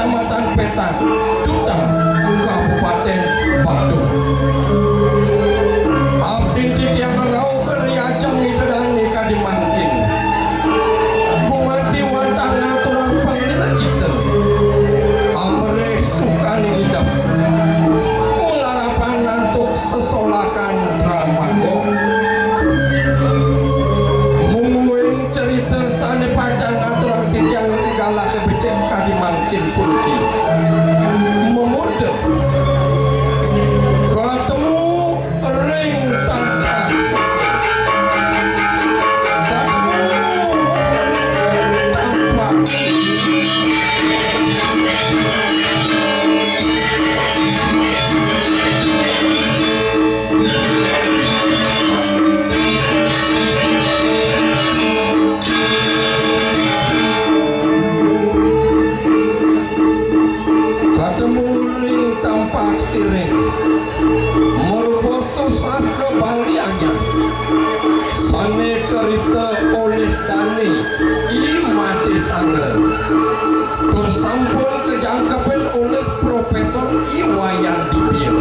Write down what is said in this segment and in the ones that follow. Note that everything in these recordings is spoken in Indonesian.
Kecamatan Petang, Duta, Kabupaten Bandung. Abdi titiang rau keriacang itu dan nikah dimangkin. Bungati wantang aturan panglima cita. Amre sukani hidup. Mularapan nantuk sesolakan ramago. Mungguing cerita sane pacang aturan titiang galah kebecek kadimangkin pulki. Memudep ketemu ring tanpa siring merupakan sastra balianya sane kerita oleh Dani Imati Sangga bersampul kejangkapan oleh Profesor Iwayan Dipil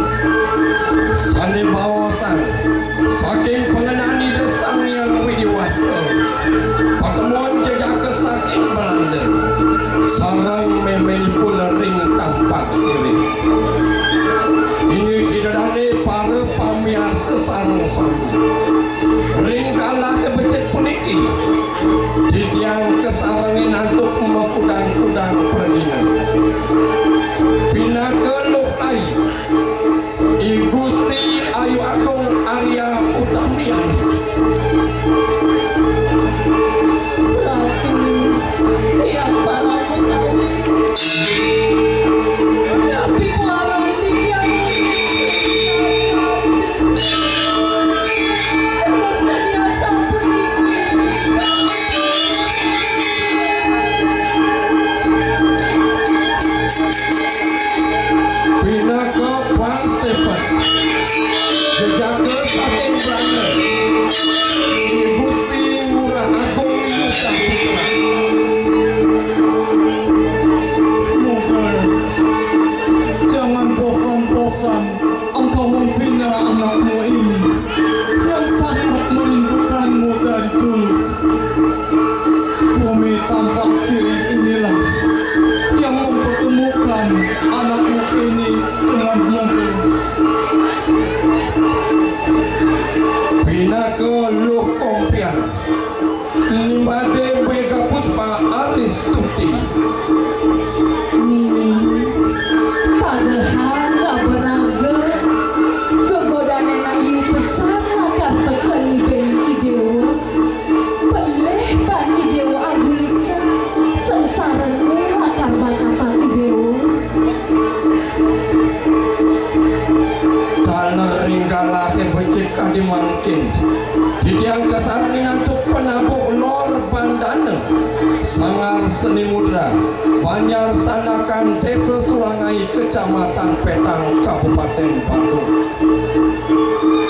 sane bawasan saking pengenani desang yang widiwasa pertemuan jejak saking Belanda sarang memenipun ring tampak siring. Ini kidadane para pamiar sesarang sami ring kalah kebecek puniki titiang kesarangin antuk mekudang-kudang perginan pinaka lokai I Gusti Ayu Agung Arya Utamian Ratu yang para pekawin tapi warang titiang pinaka Bang Stephen jejaka saking Belanda I Gusti Ngurah Agung Yuta Putra. Jangan bosan-bosan engkau membina anakmu ini yang sangat merindukanmu dari dulu. Bumi tampak siring inilah yang mempertemukan anakmu ini dengan mobil. Pinaka Luh Kompian Nimade Mega Puspa Aristuti padahal gak beraga kegodaan enak yu besar lakar tekan ni bengi dewa peleh bani dewa agulika sengsara me lakar bakatan dewa tanah ringgalah kebecek kadimangkin titiang kesarangin antuk penabuk lor bandana sangar seni mudra Banjar Sanakan Desa Sulangai Kecamatan Petang Kabupaten Bandung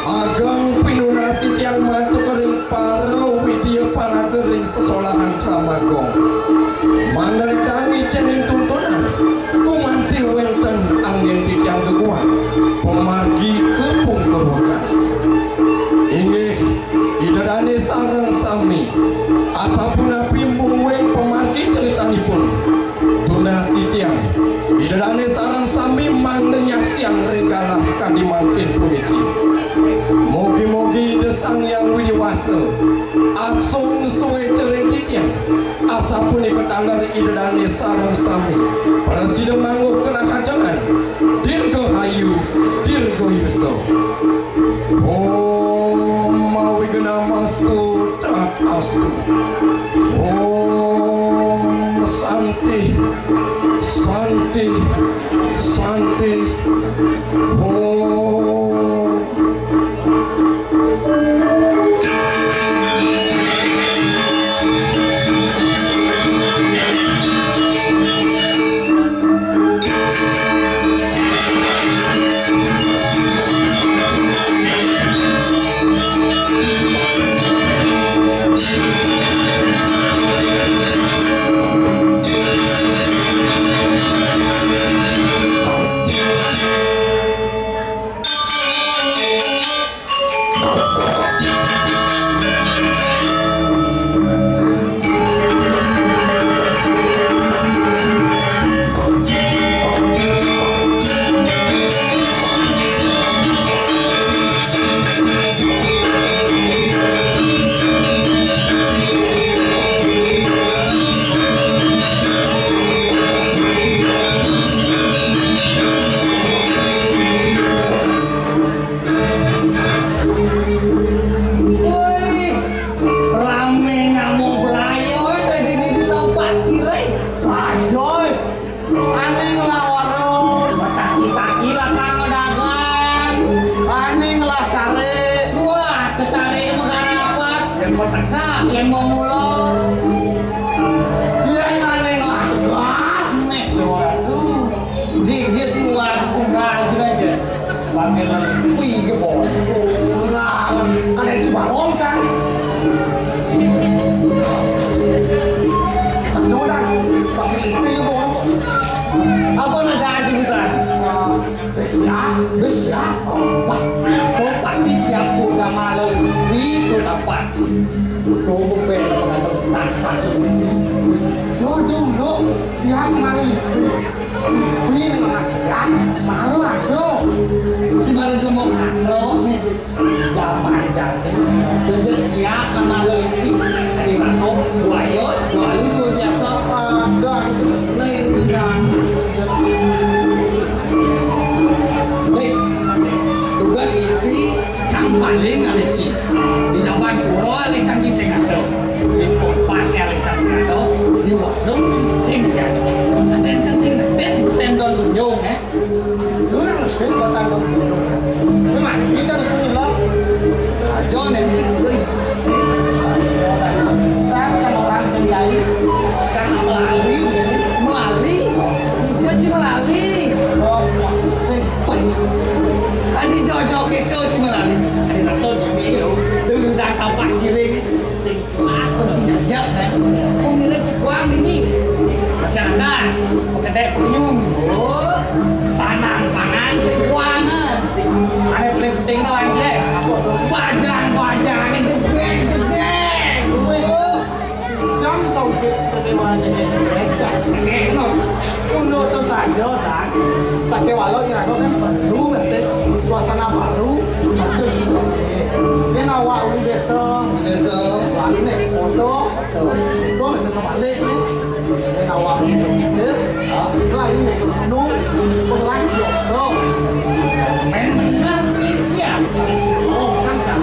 Ageng pinunasi tiang mantu kering para widya para kering sesolahan Ramagong maneritangi cenin tuntunan kumanti wenten angin tiang geguan pemargi kepung berwakas inggih idadane sarang sami asapuna pimbung wen pemargi ceritanipun tunas titiang idadane sarang sami mandenyak siang ringgalah kadimangkin puniki mogi-mogi desang yang widiwasa asung suwe cering titiang asapuni ketalar idadane sarang sami presiden mangup kerahajangan dirgahayu dirgoyusto Om mawi genamastu tat astu Om santi santi santi Om Aning lah warung. Taki-taki lah kang dagang. Aning lah cari. Wah, kecari negara apa? Yang mau tengah, yang mau mulo. Iya aning lah tekan. Nih, waduh. Dia semua unggahan saja. Panggil wih gebon. Nah, kalian cuma kan? Coba dah, pakai lipi ke bawah. Apa negara jurusan? Bersiap. Wah, kau pasti siap sudah malam. Itu dapat. Kau bukan mengandung satu. Jodoh lo, siap mari. Ini nggak siap, malu aduh. Si baru dia mau kandung nih. Zaman jadi. Dia siap nama lebih. Hari masuk, wayot, walu sudah biasa. Ada sebenarnya yang Nih, tugas IP cang paling aleci. Di jawaban puro alecang di sengado. Di kompatnya alecang sengado. Di warung sing siapa. Ada yang cing des tendon lunyong itu yang lebih batang dong. Memang bisa dipunyai lo. Ajo nanti Saya sama orang penjahit, sama melalui. melali. Dia cuma melali. Oh, sih. Adi jojo kita cuma melali. Adi rasa jadi itu. Dengan dah tampak siring sing kelas pun tidak jauh kan. Kau mira cukuang ini. Masyarakat, kedai kunyung. Oh, sanang pangan sing kuangan. Ada penting lawan dia. Bajang itu geng. Oh, Jam saujud sedewa jadi mereka. geng no. Untuk itu saja dan sakit walau irago kan perlu mesti suasana baru. Maksud juga. Dia nawa ulu desa. Desa. Balik nih foto. Itu mesti sebalik nih. Dia nawa ulu pesisir. Balik nih ke gunung. Pengelang jodoh. Main menang iya. Oh, sanjang.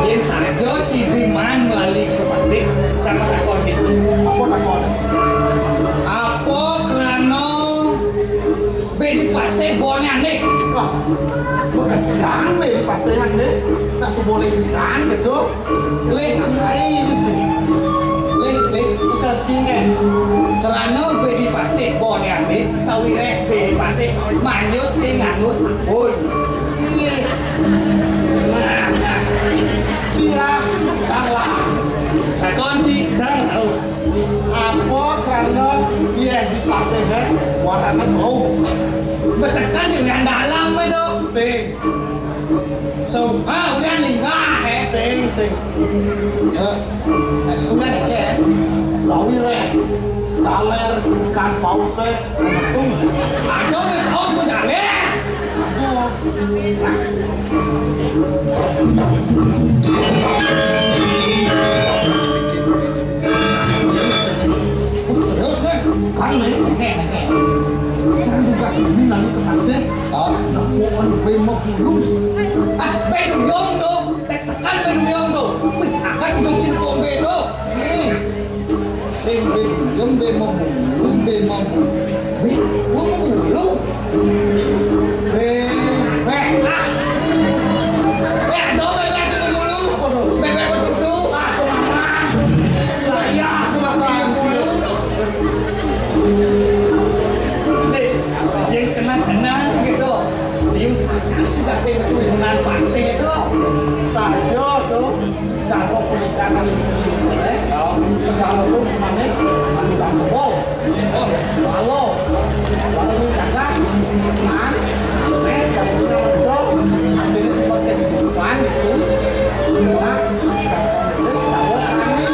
Dia saja cibiman melalui ke pasir sama takon itu. Apa nak kau? Apa kerana bedi pasir boleh nih? Wah, bukan jangan nih pasehan deh. Tak seboleh kan gitu. Leh, Ini leh. bukan cingan. Kerana bedi pasir boleh nih. Sawireh bedi pasir manjus sing nganggo sabun. Iya. Silah, Salah. Takon si jangan salah. apa karena dia di pasehan warnanya bau. Besekan dengan dalam itu. Sing, So, udah lingah sing. Udah dikit. Sawire, caler, ikan pause, mesum. Aduh, harus berjalan. Aduh, Terus deh. kan nih. Oke. Saya juga sini lalu ke pasir. Oh. Nampakkan bemok dulu. Bedung yong tuh. Teksekan bedung yong tuh. Wih, akan hidup cinpong bedo. Sing bedung yong bemok bulu. Wih, gua mau bulu. Aduh, bebek sih bulu. Bebek berduduk. Ya, aku rasa Yang kena gitu. Dia saja sudah betul dengan pasir itu. saja tuh cara penikahan istri-istri. Segala pun kemana? Mandi bangsa bau. Halo, lalu ini kakak, man, saya juga betul. Artinya sebagai kehidupan itu, adalah saya kami.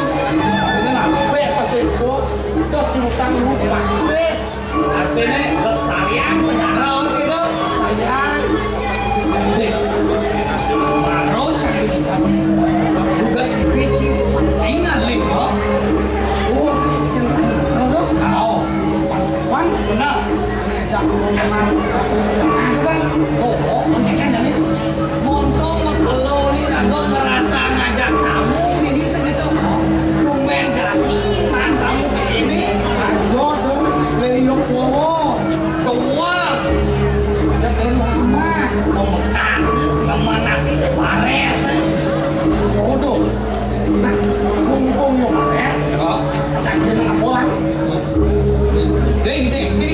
Ini apa pas itu? Itu ciutan lu pasti. Artinya lestarian sekarang gitu. Sayang, Dek, baru cari kita. Tugas si Pici, ingat lihat. Tahu, Wan, benar. jangan ngomongan itu kan. Oh, Kan jadi montong kalau ni rago merasa ngajak tamu jadi segitu. Lumen jadi man tamu begini. saja tuh, beliau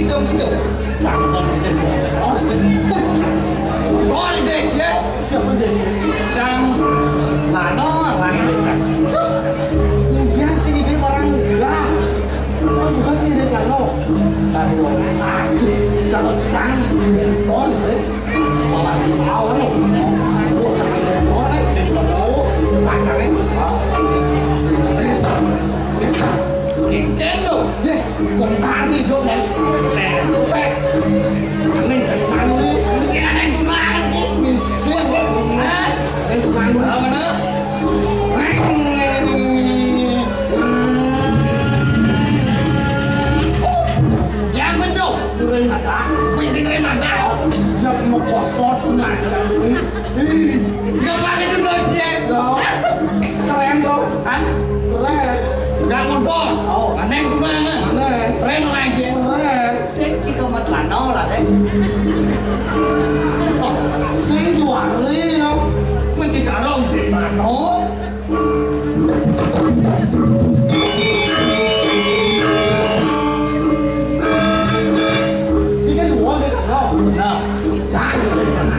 gitu. Jangan oh, Rồi để chứ. siapa dia? Chang là nó là Dia sini dia barang lah. Oh, bukan sini dia jangan. Tahu. Jangan jangan. Oh, ini. Sekolah awal nih. Oh, jangan. Oh, ini cuma tahu. Kacang nih. Terus. Terus. Nintendo. Deh, kontasi dong nih. Teh. Ini jangan lu. Udah yang tunangan sih. Misir. Hah? Itu kan lu. Apa nih? Yang betul. Duren ada. Bisa keren ada. Siap mau kosot nah jangan ini. Gak pakai dulu aja. Dong. Keren dong. Hah? Keren. Gak motor. Oh. Mana yang tunangan? Keren. Keren aja. Keren. Saya chỉ có một là nó là đấy. Sinh chuẩn đi không? Mình chỉ cả rồng để mà nó. Xin cái lúa đi không? Nào, Giá như đây là nào?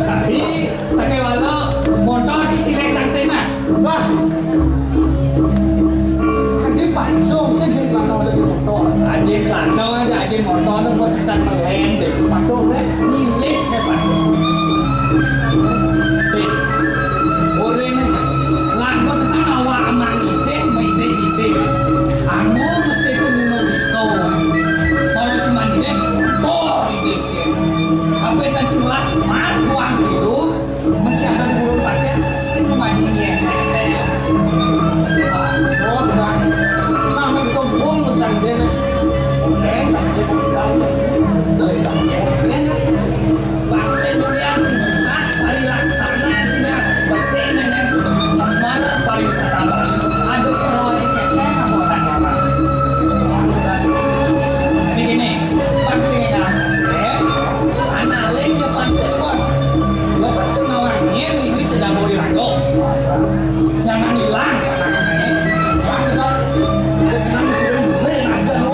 tadi saya walau motor di sini lang sana. Vâng. Cái bản rộng trên hình là nó là một to. Aja kan, no ada aja motor itu bos sedang melen deh. Bản rộng đấy. Milik hebat. Deh, orang lagu kesana awak amang ide. Kamu mesti minum itu. Kalau cuma ide, toh ide sih. Apa yang cuma mas buang dulu, mencatat burung pasir, saya cuma dia. Đó là năm cái con vuông một chành đây này. Bé chành đây một cái. Rồi chành bé nhá. Bangsa Indonesia ah pariwisata sudah bersih nenek semua pariwisata aduk serawatnya apa apa begini bangsa Indonesia anak lagi pasti pun lo pasti nawarnya ini sudah mau dirago jangan hilang anak-anaknya Cái năm xưa lên là giờ nó.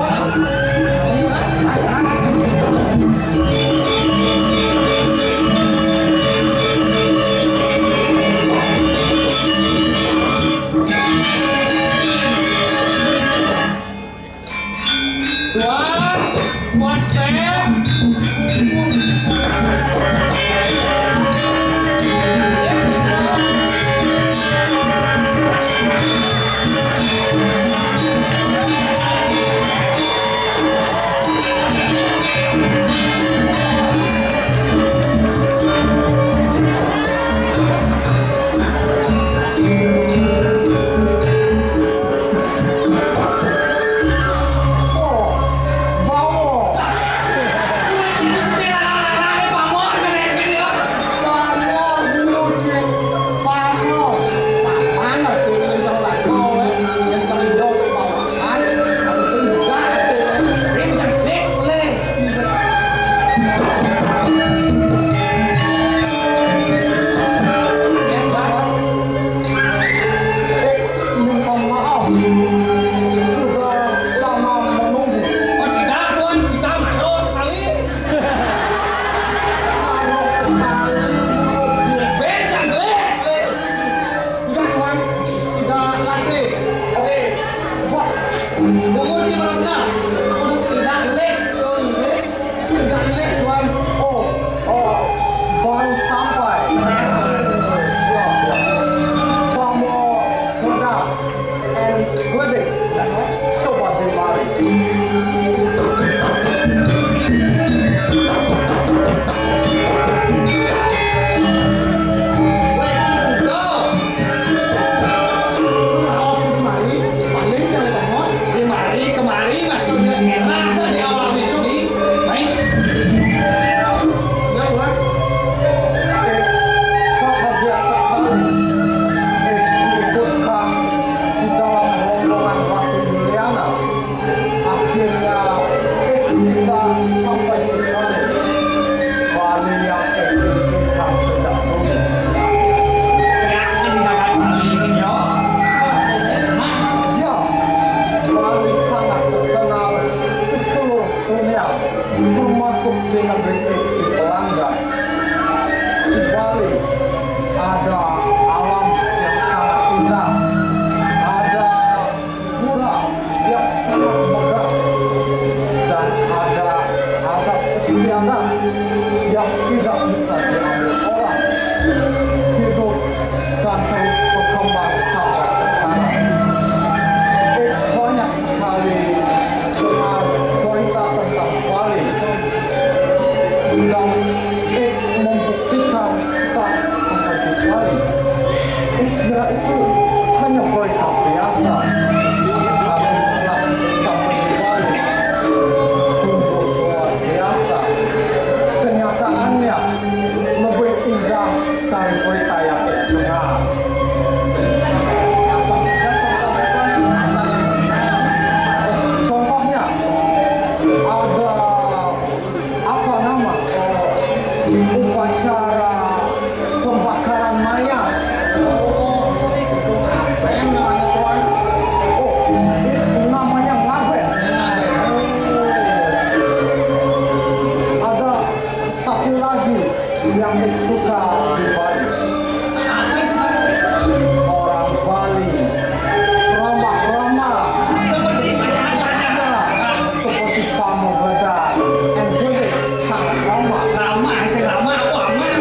One step. banyak, termasuk di negeri di Pelanggan. Di Bali ada alam yang sangat indah, ada pura yang sangat megah, dan ada adat istiadat yang tidak bisa diambil orang. Hidup dan terus berkembang sampai sekarang. Banyak sekali dengan berita tentang Bali, dan membuktikan kita sampai di Bali. Kira itu hanya berita biasa, tapi setelah sampai di Bali sungguh luar biasa. Kenyataannya lebih indah dari berita yang kita dengar. Contohnya ada apa nama upacara pembakaran mayat. Itu namanya ngabet. Ada satu lagi yang suka di Bali. Orang Bali ramah-ramah, seperti pramugari and Buddhist, sangat ramah. Ramah aja ramah, aku aman.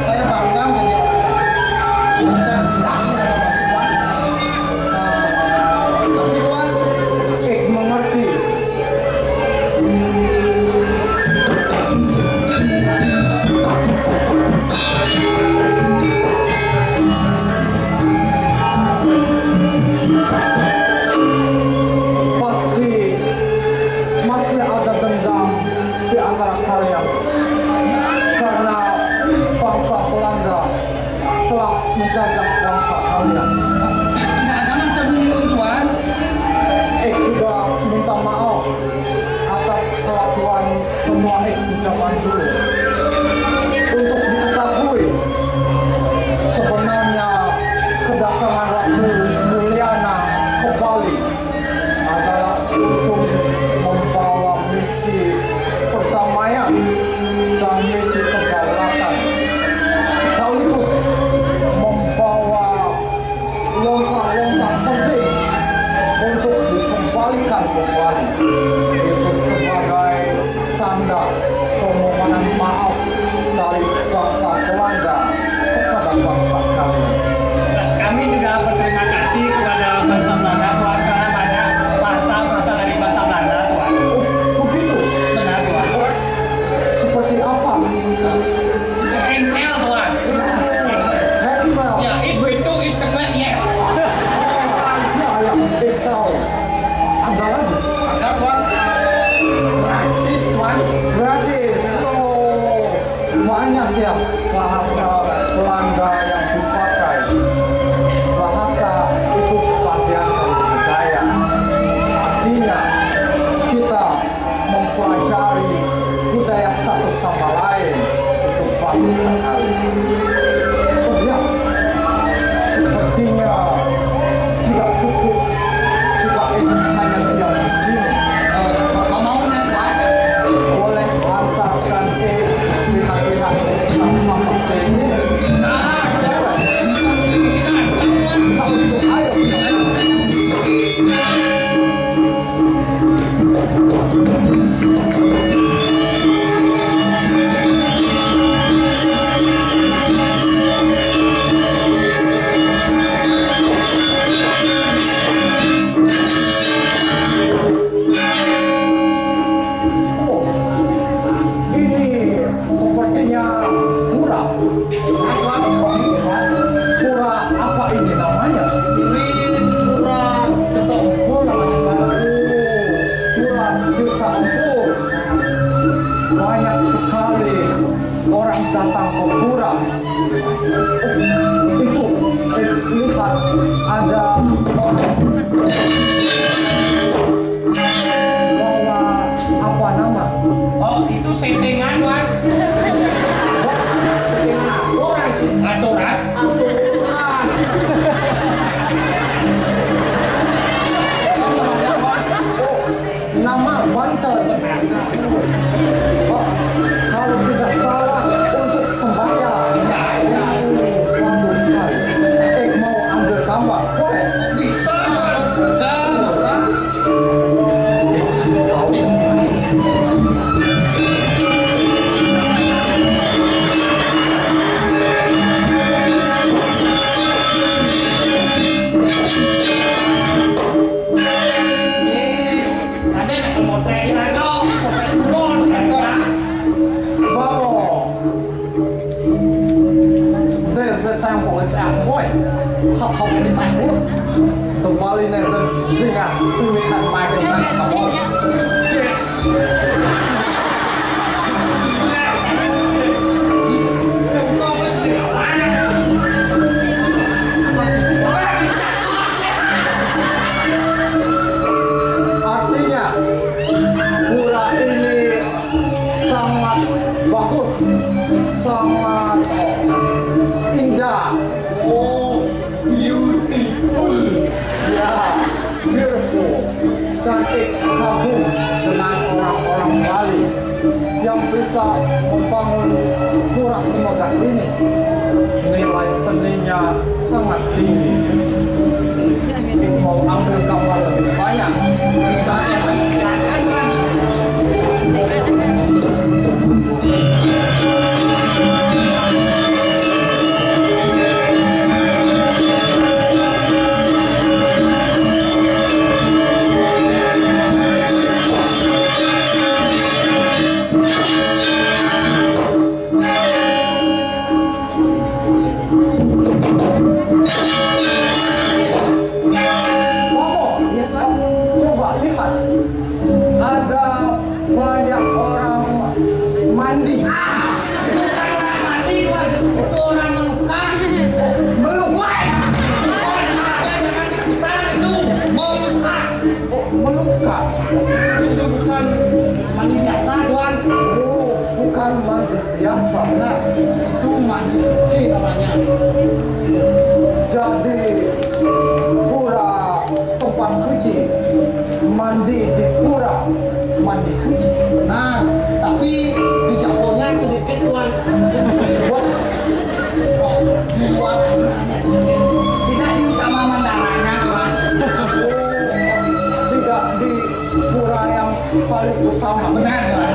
Saya bangga menjadi orang. Dan saya senang dalam tapi Tuhan, Mengerti. boy. Học cái sải luôn. Tụi Bali này dân gì cả, suy nghĩ hàng bài cái này cả boy. Yes. Artinya pura ini sangat bagus, sangat indah. Oh, beautiful. Ya, beautiful. Cantik kagum dengan orang-orang Bali yang bisa membangun pura semegah ini. Nilai seninya sangat tinggi. Mau ambil gambar lebih banyak, misalnya coba lihat, ada banyak orang mandi. Bukan orang mati, Tuan. Itu orang meluka. Meluka. Jangan dikutan itu. Meluka. Oh, meluka. Itu bukan mandi biasa, Tuan. Oh, bukan mandi biasa. Nah, itu mandi suci namanya. Jadi pura tempat suci, mandi di pura, mandi suci. Nah, tapi di Japonnya sedikit, Tuan. Bos, Oh, di luar hanya sedikit. Tidak di utama mandaranya, Tuan. tidak di pura yang paling utama. Benar, Tuan.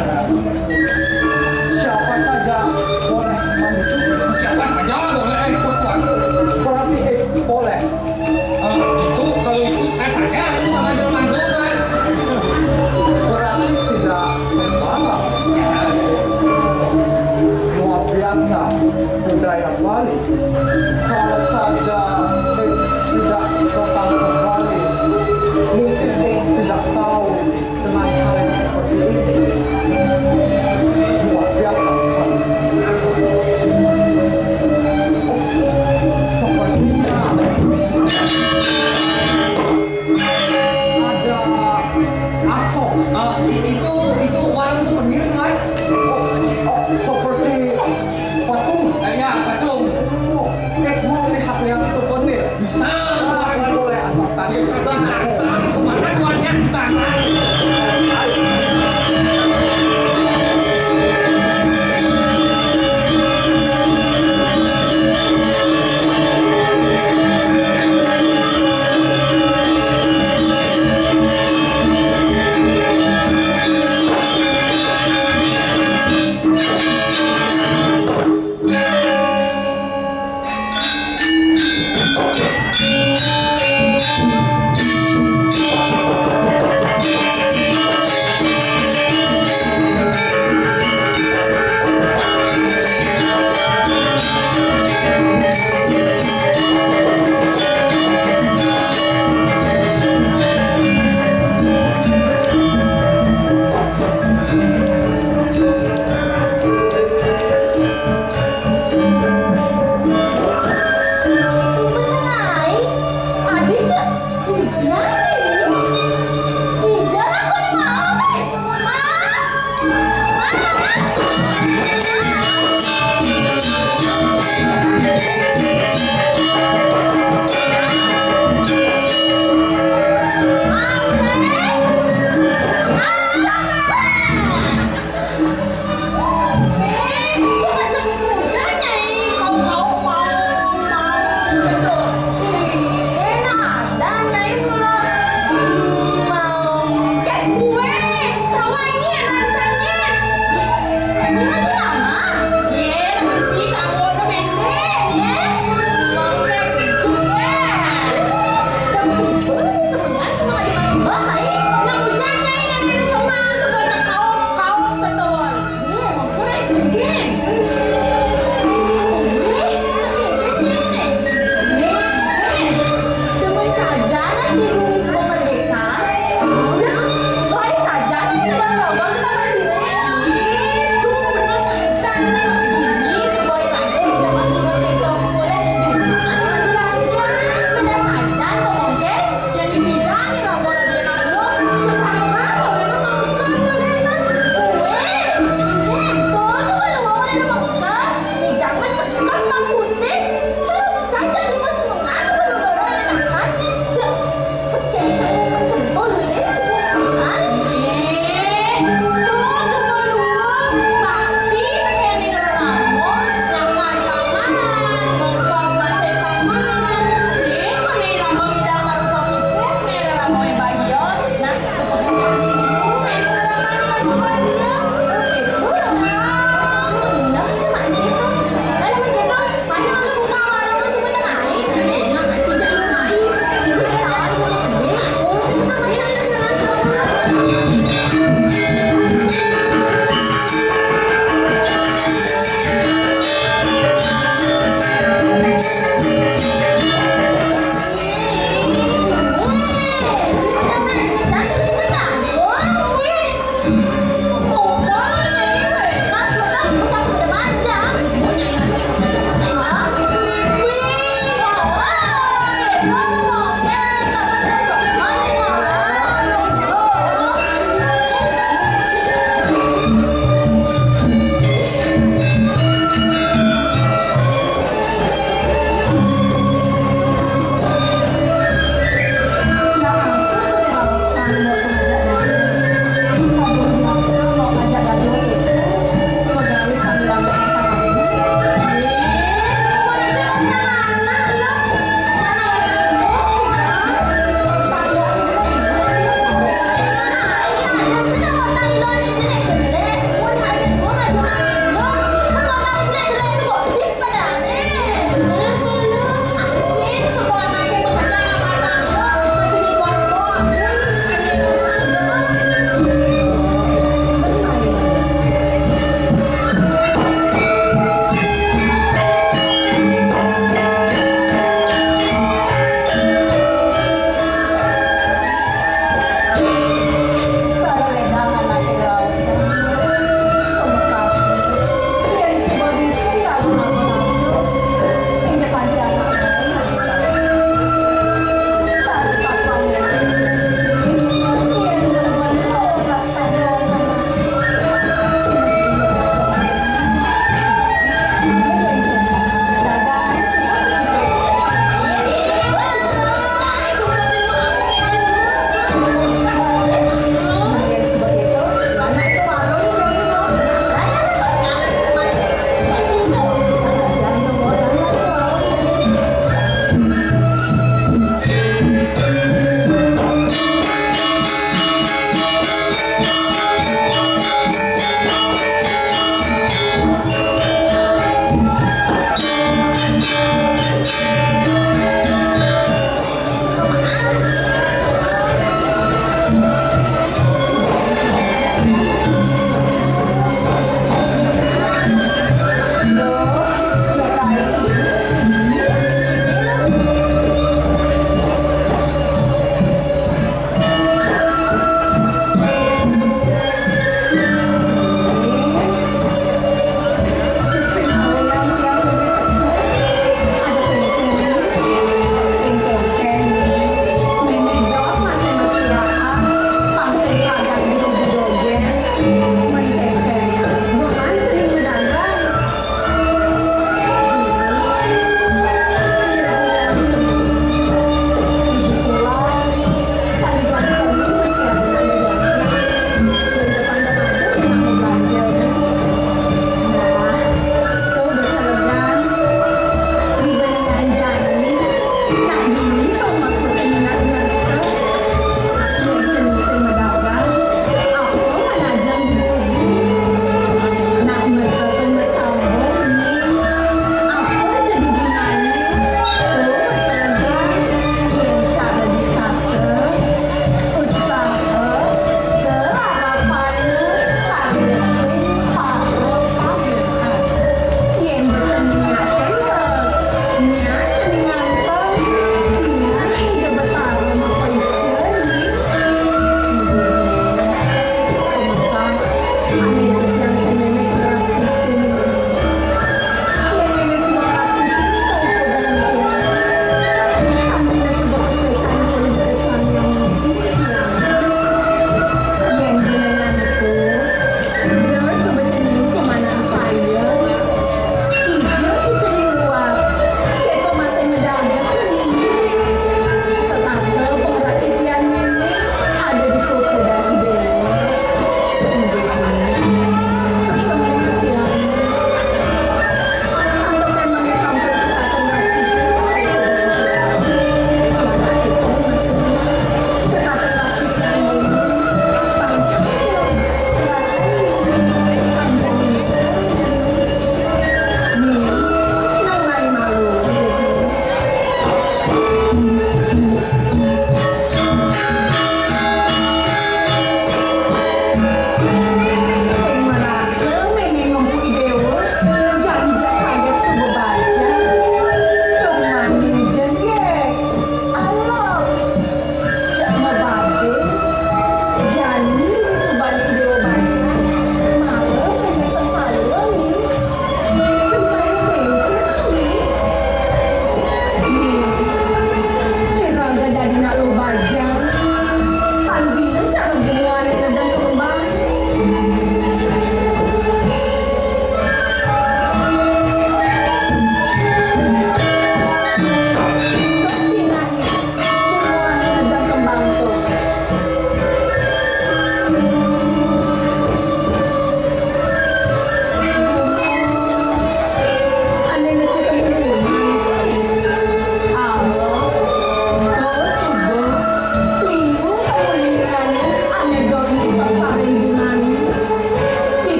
Siapa saja boleh mandi suci. Siapa saja boleh ikut, Tuan. Berarti boleh. Itu kalau itu saya tanya itu sama Jerman, Tuan. Berarti tidak sembarang. Luar biasa budaya Bali. Kalau saja tidak datang ke Bali, mungkin tidak tahu dengan hal yang seperti ini. Luar biasa sekali. Oh, sepertinya ada aso. Itu warung souvenir, Tuan. Oh, seperti patung. Ya, patung. Oh, mau lihat yang souvenir. Bisa, Tuan. Boleh antarkan. Bisa, Tuan. Kemana Tuannya? Di tangan.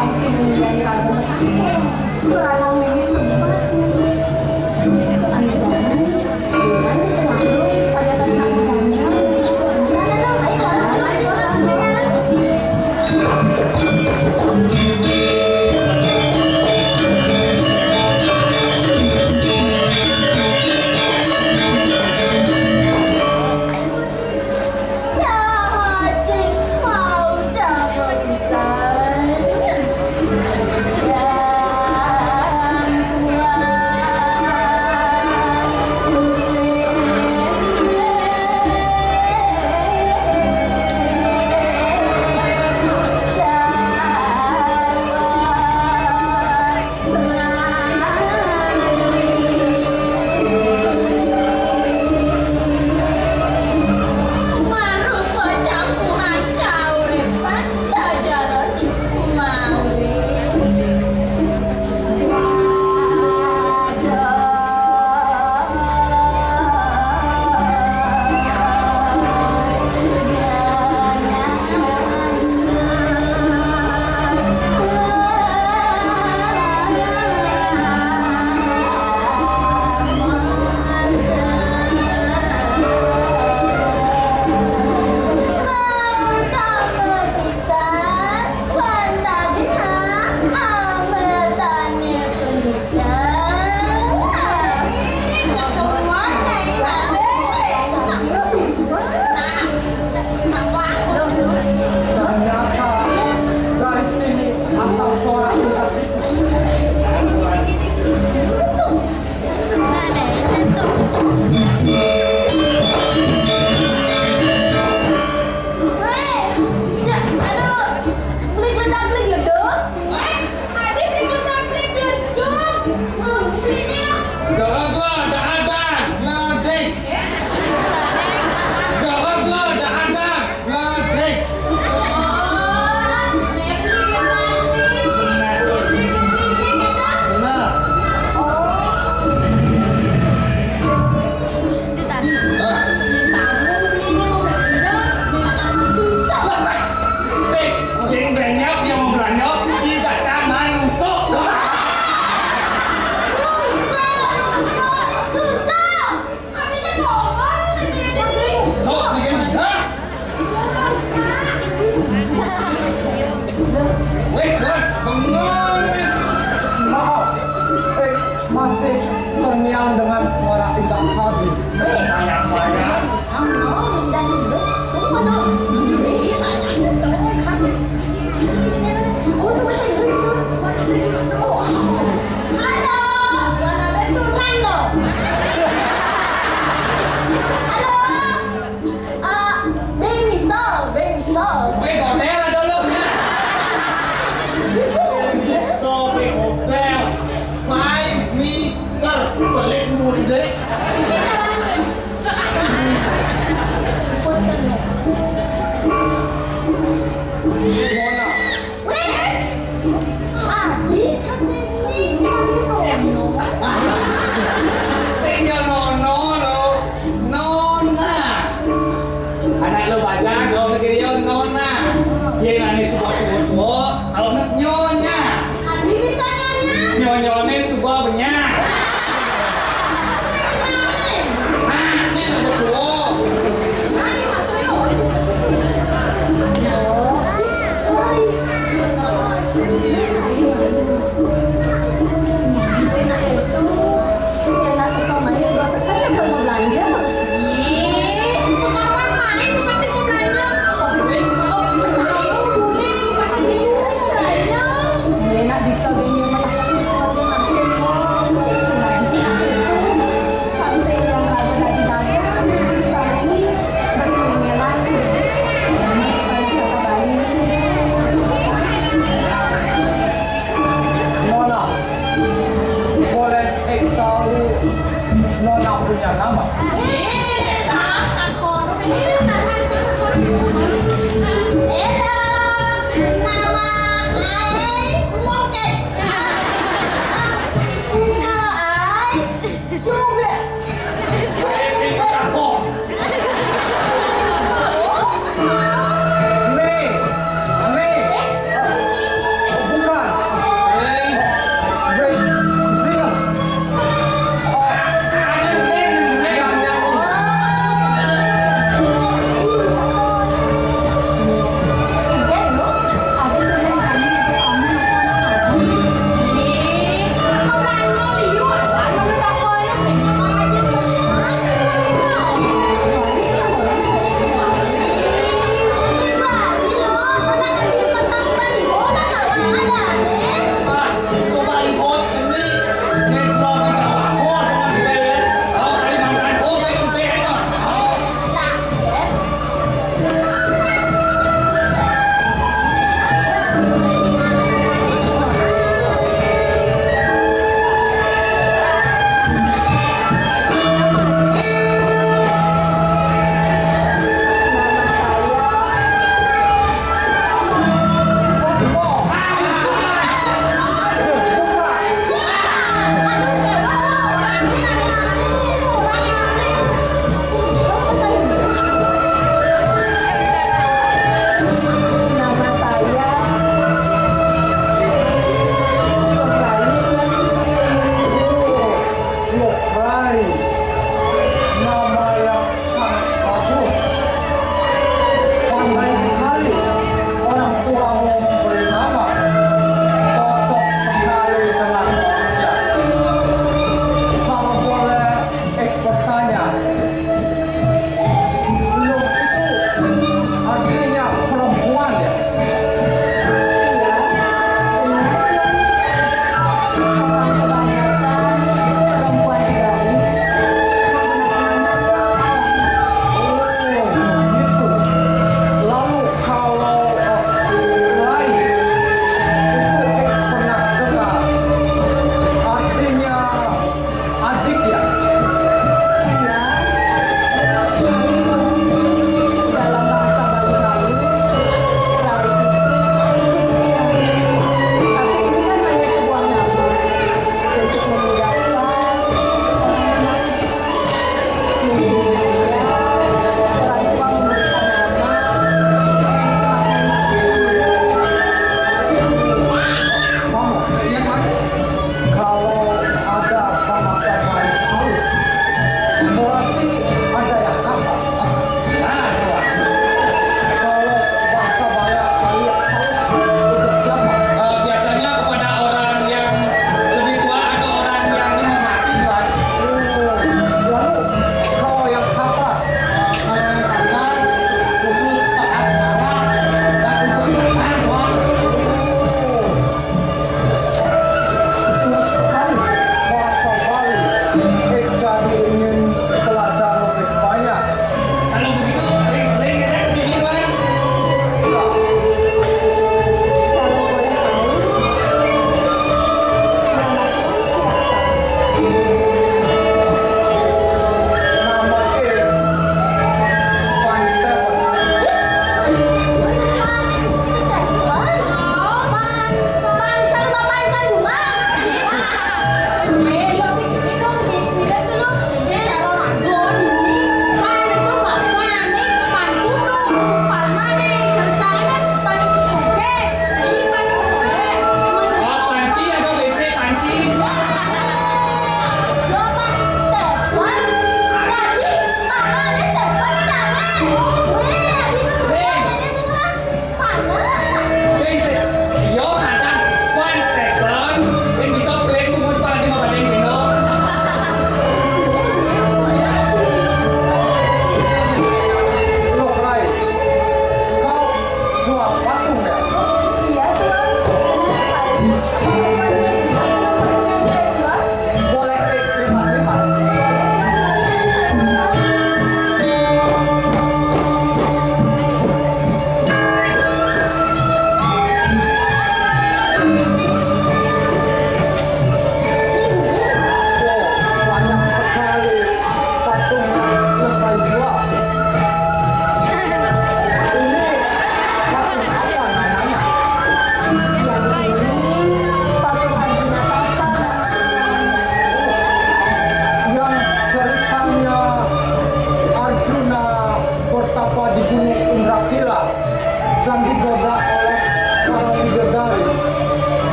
pangsi menjadi raga mataku. Karena mimi sempat. Anda jangan. Nanti terlalu pada tentang anda. Masih terngiang dengan suara indah hati. Banyak-banyak. Pelik muda. Anak lo baca kalau negeri yo nona. Yang ane sebuah tuh kalau nak nyonya. Adi bisa nyonya. Nyonyone sebuah banyak.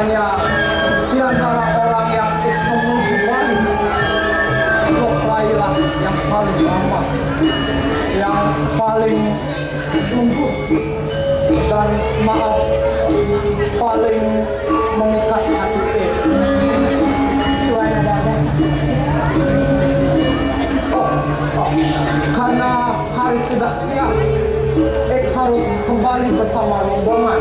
hanya di antara orang yang menghubungi Lailah yang paling lama, yang paling lembut, dan maaf paling mengikat hati. Tuan ada Karena hari sudah siap, harus kembali bersama rombongan.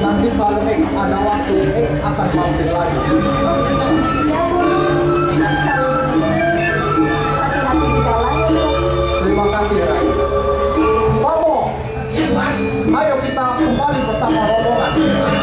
Nanti kalau ada waktu, akan mampir lagi. hati-hati di jalan. Terima kasih, Rai. Famo, ayo kita kembali bersama rombongan.